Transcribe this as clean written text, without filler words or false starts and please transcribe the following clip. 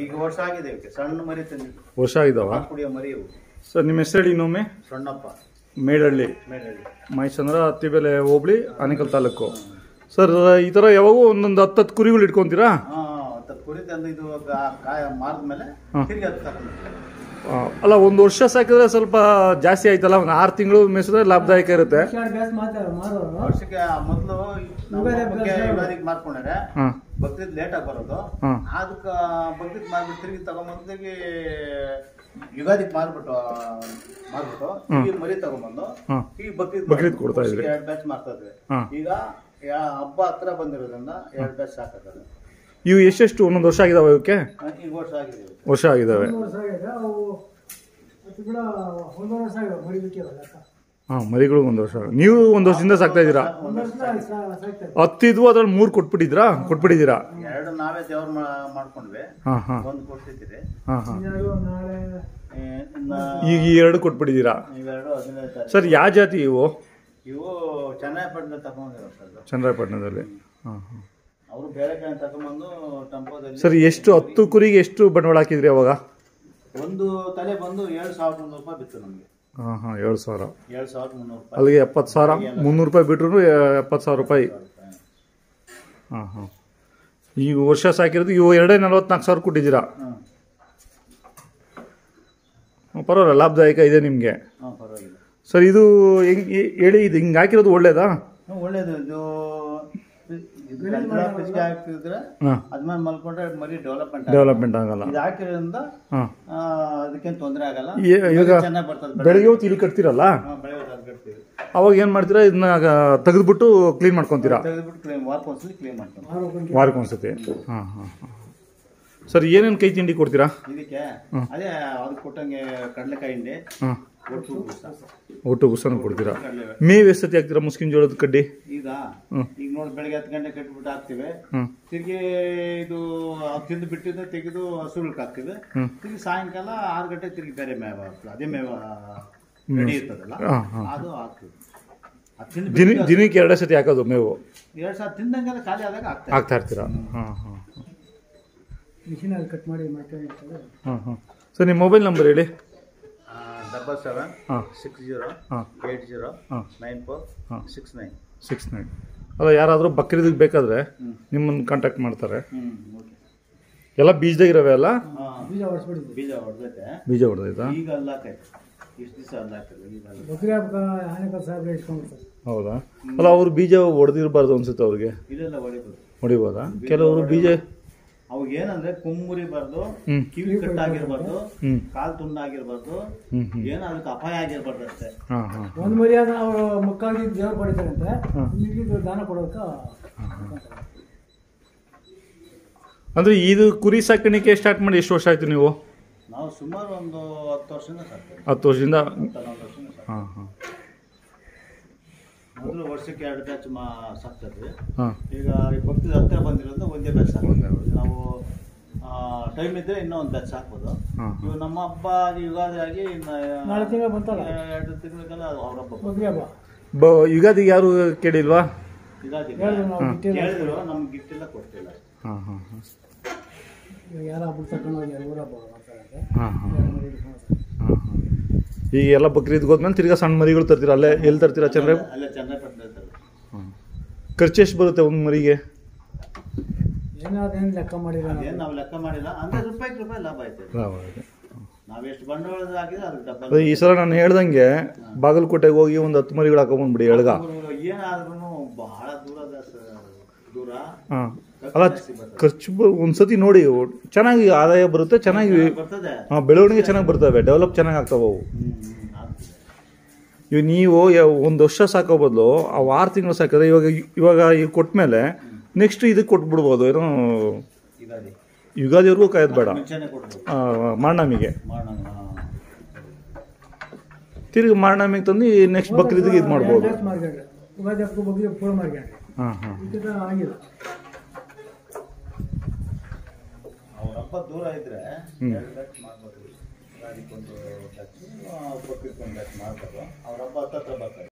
ಈಗ ವರ್ಷ ಆಗಿದೆ, ಸಣ್ಣ ಮರಿ ತಂದಿ ವರ್ಷ ಆಗಿದಾವ ಕುಡಿಯೋ ಮರಿ ಇವು. ಸರ್ ನಿಮ್ಮ ಹೆಸರು ಹೇಳಿ ಇನ್ನೊಮ್ಮೆ. ಸಣ್ಣಪ್ಪ, ಮೇಡಹಳ್ಳಿ, ಮೈಸಂದ್ರ, ಹತ್ತಿಬೆಲೆ ಹೋಬಳಿ, ಆನೇಕಲ್ ತಾಲೂಕು. ಸರ್ ಈ ಥರ ಯಾವಾಗೂ ಒಂದೊಂದು 10 ಕುರಿಗಳು ಇಟ್ಕೊತೀರಾ? ಕುರಿ ತಂದು ಇದು ಮಾರಿದ್ಮೇಲೆ ತಿರ್ಗಿ ಅಲ್ಲ, ಒಂದು ವರ್ಷ ಸಾಕಿದ್ರೆ ಸ್ವಲ್ಪ ಜಾಸ್ತಿ ಆಯ್ತಲ್ಲ, ಒಂದು 6 ತಿಂಗಳು ಮೇಸಿದ್ರೆ ಲಾಭದಾಯಕ ಇರುತ್ತೆ. ವರ್ಷಕ್ಕೆ ಮೊದಲು ಯುಗಾದಿಗೆ ಮಾರ್ಕೊಂಡ್ರೆ ಬಕ್ರೀದ್ ಲೇಟ್ ಆಗಿ ಬರೋದು, ಅದಕ್ಕೆ ಬಕ್ರೀದ್ ಮಾರ್ಬಿಟ್ಟು ತಿರುಗಿ ತಗೊಂಬಂದಿಗೆ ಯುಗಾದಿಗೆ ಮಾರ್ಬಿಟ್ಟು ಈಗ ಮರಿ ತಗೊಂಬಂದು ಈಗ ಬಕ್ರೀದ್ ಕೊಡ್ತಾ ಇದ್ರಿ. 2 ಬ್ಯಾಚ್ ಮಾಡ್ತಾ ಇದ್ವಿ. ಈಗ ಹಬ್ಬ ಹತ್ರ ಬಂದಿರೋದ್ರಿಂದ 2 ಬ್ಯಾಚ್ ಸಾಕಾಗ್ತದೆ. ಇವು ಎಷ್ಟೆಷ್ಟು ಒಂದೊಂದು ವರ್ಷ ಆಗಿದಾವೆ? ಇವಕ್ಕೆ ಈಗ ವರ್ಷ ಆಗಿದೆ, ವರ್ಷ ಆಗಿದಾವೆ. ಮರಿಗಳು 1 ವರ್ಷ. ನೀವು 1 ವರ್ಷದಿಂದ ಸಾಕ್ತಾ ಇದ್ದೀರಾ? 10 ಇದ್ವು, ಅದ್ರಲ್ಲಿ 3 ಕೊಟ್ಬಿಟ್ಟಿದ್ದೀರಾ? 2 ನಾವೇ ದೇವ್ರ ಮಾಡ್ಕೊಂಡ್ವಿ, 1 ಕೊಡ್ತಿದ್ದೀರಿ. ಈಗ 2 ಕೊಟ್ಬಿಟ್ಟಿದ್ದೀರಾ. ಸರ್ ಯಾವ ಜಾತಿ ಇವು? ಇವು ಚನ್ನರಾಯಪಟ್ಟಣದಲ್ಲಿ ತಗೊಂಡಿರೋ ಸರ್. ಚನ್ನರಾಯಪಟ್ಟಣದಲ್ಲಿ. ಅವರು ಬೇರೆ ಕಡೆ ತಗೊಂಡ್ಬಂದು ಟೆಂಪೋದಲ್ಲಿ. ಸರ್ ಎಷ್ಟು 10 ಕುರಿಗೆ ಎಷ್ಟು ಬಂಡವಾಳ ಹಾಕಿದ್ರಿ ಅವಾಗ? ಒಂದು ತಲೆ ಬಂದು 7,300 ರೂಪಾಯಿ ಬಿತ್ತು ನಮಗೆ. 7,000. 7,300 ರೂಪಾಯಿ. ಅಲ್ಲಿಗೆ 70,000, 300 ರೂಪಾಯಿ ಬಿಟ್ರು 70,000 ರೂಪಾಯಿ. ಈಗ ವರ್ಷ ಸಾಕಿರೋದು ಇವು 2,44,000 ಕೊಟ್ಟಿದ್ದೀರಾ. ಪರವಾಗಿಲ್ಲ, ಲಾಭದಾಯಕ ಇದೆ ನಿಮಗೆ. ಸರ್ ಇದು ಹೇಳಿ, ಇದು ಹಿಂಗೆ ಹಾಕಿರೋದು ಒಳ್ಳೇದಾ? ಒಳ್ಳೇದು. ಇದು ಹಾಕಿದ್ರೆ ಅದ್ಮೇಲೆ ಮಲ್ಕೊಂಡ್ರೆ ಮರಿ ಡೆವಲಪ್ಮೆಂಟ್ ಆಗಲ್ಲ. ಇದು ಹಾಕಿರೋದ್ರಿಂದ ಅದಕ್ಕೇನು ತೊಂದರೆ ಆಗಲ್ಲ. ಈಗ ಬೆಳಗ್ಗೆ ಹೊತ್ತು ಇಲ್ಲಿ ಕಟ್ತೀರಲ್ಲ, ಅವಾಗ ಏನ್ ಮಾಡ್ತೀರಾ? ಇದನ್ನ ತೆಗೆದ್ಬಿಟ್ಟು ಕ್ಲೀನ್ ಮಾಡ್ಕೊಂತೀರಾ? ವಾರಕ್ಕೊಂದ್ಸತಿ. ಸರ್ ಏನೇನು ಕೈ ತಿಂಡಿ ಕೊಡ್ತೀರಾ ಇದಕ್ಕೆ? ಅದೇ ಅದಕ್ಕೆ ಕೊಟ್ಟಂಗೆ ಕಡಲೆಕಾಯಿ ಹಿಂಡಿ, ಒಟ್ಟು ಬುಸನ ಕೊಡ್ತೀರಾ. ಮೇವು ಎಷ್ಟತಿ ಹಾಕ್ತೀರಾ ಮುಸ್ಕಿನ ಜೋಳದ ಕಡ್ಡಿ? ಈಗ ನೋಡಿ ಬೆಳಗ್ಗೆ 10 ಗಂಟೆ ಕಟ್ಬಿಟ್ಟು ಹಾಕ್ತಿವಿ. ತಿರ್ಗಿ ಇದು ತಿಂದು ಬಿಟ್ಟಿದ್ದು ತೆಗೆದು ಹಸುಗಳಿಗೆ ಹಾಕ್ತಿವಿ. ತಿರ್ಗಿ ಸಾಯಂಕಾಲ 6 ಗಂಟೆ ತಿರ್ಗಿ ಬೇರೆ ಮೇವ ಹಾಕ್ತೀವಿ. ಅದೇ ಮೇವ ರೆಡಿ ಇರ್ತದಲ್ಲ, ಅದು ಹಾಕ್ತಿವಿ. ದಿನಕ್ಕೆ 2 ಸತಿ ಹಾಕೋದು ಮೇವು? 2 ಸತಿ ತಿಂದಂಗೆಲ್ಲ ಖಾಲಿ ಆದಾಗ ಹಾಕ್ತಾ ಇರ್ತೀರಾ? ಮಿಷಿನಲ್ಲಿ ಕಟ್ ಮಾಡಿ. ಸರ್ ನಿಮ್ಮ ಮೊಬೈಲ್ ನಂಬರ್ ಹೇಳಿ. 7760809469. ಅಲ್ಲ, ಯಾರಾದರೂ ಬಕ್ರೀದಿಗೆ ಬೇಕಾದರೆ ನಿಮ್ಮನ್ನು ಕಾಂಟ್ಯಾಕ್ಟ್ ಮಾಡ್ತಾರೆ. ಎಲ್ಲ ಬೀಜದಾಗಿರವೆ ಅಲ್ಲ? ಬೀಜ ಹೊಡೆದೈತಾ? ಹೌದಾ? ಅಲ್ಲ, ಅವ್ರು ಬೀಜ ಹೊಡೆದಿರಬಾರ್ದು ಅನ್ಸುತ್ತೆ ಅವ್ರಿಗೆ. ಹೊಡಿಬೋದಾ? ಕೆಲವರು ಬೀಜ ಅವಾಗ ಏನಂದ್ರೆ ಕುಮ್ಮುರಿಬಾರ್ದು, ಕಿವಿ ಕಟ್ಟಾಗಿರ್ಬಾರ್ದು, ಕಾಲು ತುಂಡಾಗಿರ್ಬಾರ್ದು, ಏನೋ ಅದಕ್ಕೆ ಅಪಾಯ ಆಗಿರ್ಬಾರ್ದು ಅಷ್ಟೇ. ಒಂದು ಮರ್ಯಾದ ಅವರು ಮಕ್ಕಳಿಗೆ ದೇವ್ರು ಪಡಿತಾರಂತೆ, ದಾನ ಕೊಡೋಕ. ಅಂದ್ರೆ ಇದು ಕುರಿ ಸಾಕಾಣಿಕೆ ಸ್ಟಾರ್ಟ್ ಮಾಡಿ ಎಷ್ಟು ವರ್ಷ ಆಯ್ತು ನೀವು? ನಾವು ಸುಮಾರು ಒಂದು 10 ವರ್ಷದಿಂದ ಸಾಕ್ತೀವಿ. 10 ವರ್ಷದಿಂದ. ಮೊದಲು ವರ್ಷಕ್ಕೆ 2 ಬ್ಯಾಚ್ ಸಾಕ್ತಿದ್ವಿ. ಈಗ ಭಕ್ತಿದ ಹತ್ತಿರ ಬಂದಿರೋದು ಒಂದೇ ಬ್ಯಾಚ್ ಸಾಕ್ತೀವಿ. ನಾವು ಟೈಮ್ ಇದ್ರೆ ಇನ್ನೂ 1 ಬ್ಯಾಚ್ ಸಾಕ್ಬೋದು. ಇವು ನಮ್ಮ ಹಬ್ಬ ಯುಗಾದಿ ಆಗಿ 2 ತಿಂಗಳಿಗೆಲ್ಲ ಅವ್ರ ಹಬ್ಬ. ಯುಗಾದಿಗೆ ಯಾರು ಕೇಳಿಲ್ವಾ? ಯುಗಾದಿ ಹೇಳಿದ್ರು, ನಮ್ಗೆ ಗಿಫ್ಟ್ ಎಲ್ಲ ಕೊಡ್ತಿಲ್ಲ. ಯಾರು ಹಬ್ಬ ತಗೊಂಡೋಗಿ ಈಗ ಎಲ್ಲ ಬಕ್ರೀದ್ಗೆ ಹೋದ್ಮೇಲೆ ತಿರ್ಗಾ ಸಣ್ಣ ಮರಿಗಳು ತರ್ತೀರಾ? ಅಲ್ಲೇ ಎಲ್ಲಿ ತರ್ತೀರಾ? ಚನ್ನರಾಯಪಟ್ಟಣ. ಖರ್ಚು ಎಷ್ಟು ಬರುತ್ತೆ ಒಂದು ಮರಿಗೆ? ಏನಾದೇನು ಲೆಕ್ಕ ಮಾಡಿಲ್ಲ ನಾವು. ಲೆಕ್ಕ ಮಾಡಿಲ್ಲ ಅಂದ್ರೆ ರೂಪಾಯಿ ಲಾಭ ಆಯ್ತು. ನಾವೆಷ್ಟು ಬಂಡವಾಳ ಹಾಕಿದ್ರೆ ಅದಕ್ಕೆ ಡಬ್ಬಲ್. ಈ ಸಲ ನಾನು ಹೇಳ್ದಂಗೆ ಬಾಗಲಕೋಟೆಗೆ ಹೋಗಿ ಒಂದು 10 ಮರಿಗಳು ಹಾಕೊಂಡ್ಬಿಡಿ ಎಳ್ಗ. ಏನಾದ್ರೂ ಬಹಳ ದೂರ. ಅಲ್ಲ, ಖರ್ಚು ಒಂದ್ಸತಿ ನೋಡಿ, ಚೆನ್ನಾಗಿ ಆದಾಯ ಬರುತ್ತೆ, ಚೆನ್ನಾಗಿ ಬೆಳವಣಿಗೆ ಚೆನ್ನಾಗಿ ಬರ್ತವೆ, ಡೆವಲಪ್ ಚೆನ್ನಾಗಿ ಆಗ್ತಾವೆ ಅವು. ಇವಾಗ ನೀವು 1 ವರ್ಷ ಸಾಕೋ ಬದಲು 6 ತಿಂಗಳು ಸಾಕಿದ್ರೆ ಇವಾಗ ಕೊಟ್ಮೇಲೆ ನೆಕ್ಸ್ಟ್ ಇದಕ್ಕೆ ಕೊಟ್ಬಿಡ್ಬೋದು. ಏನೋ ಯುಗಾದಿವರೆಗೂ ಕಾಯೋದು ಬೇಡ. ಮಾರ್ನಮಿಗೆ ತಿರುಗಿ ಮಾರ್ನಮಿಗೆ ತಂದು ನೆಕ್ಸ್ಟ್ ಬಕ್ರೀದಿಗೆ ಇದು ಮಾಡ್ಬೋದು. ಹಬ್ಬ ದೂರ ಇದ್ರೆ 2 ಬ್ಯಾಚ್ ಮಾಡ್ಬೋದು. ಅದಕ್ಕೊಂದು ಬ್ಯಾಚ್, ಬಕ್ರೀದ್ಗೊಂದು ಬ್ಯಾಚ್ ಮಾಡ್ಬೋದು. ಅವ್ರ ಹಬ್ಬ ಹತ್ರ ಬರ್ತಾರೆ.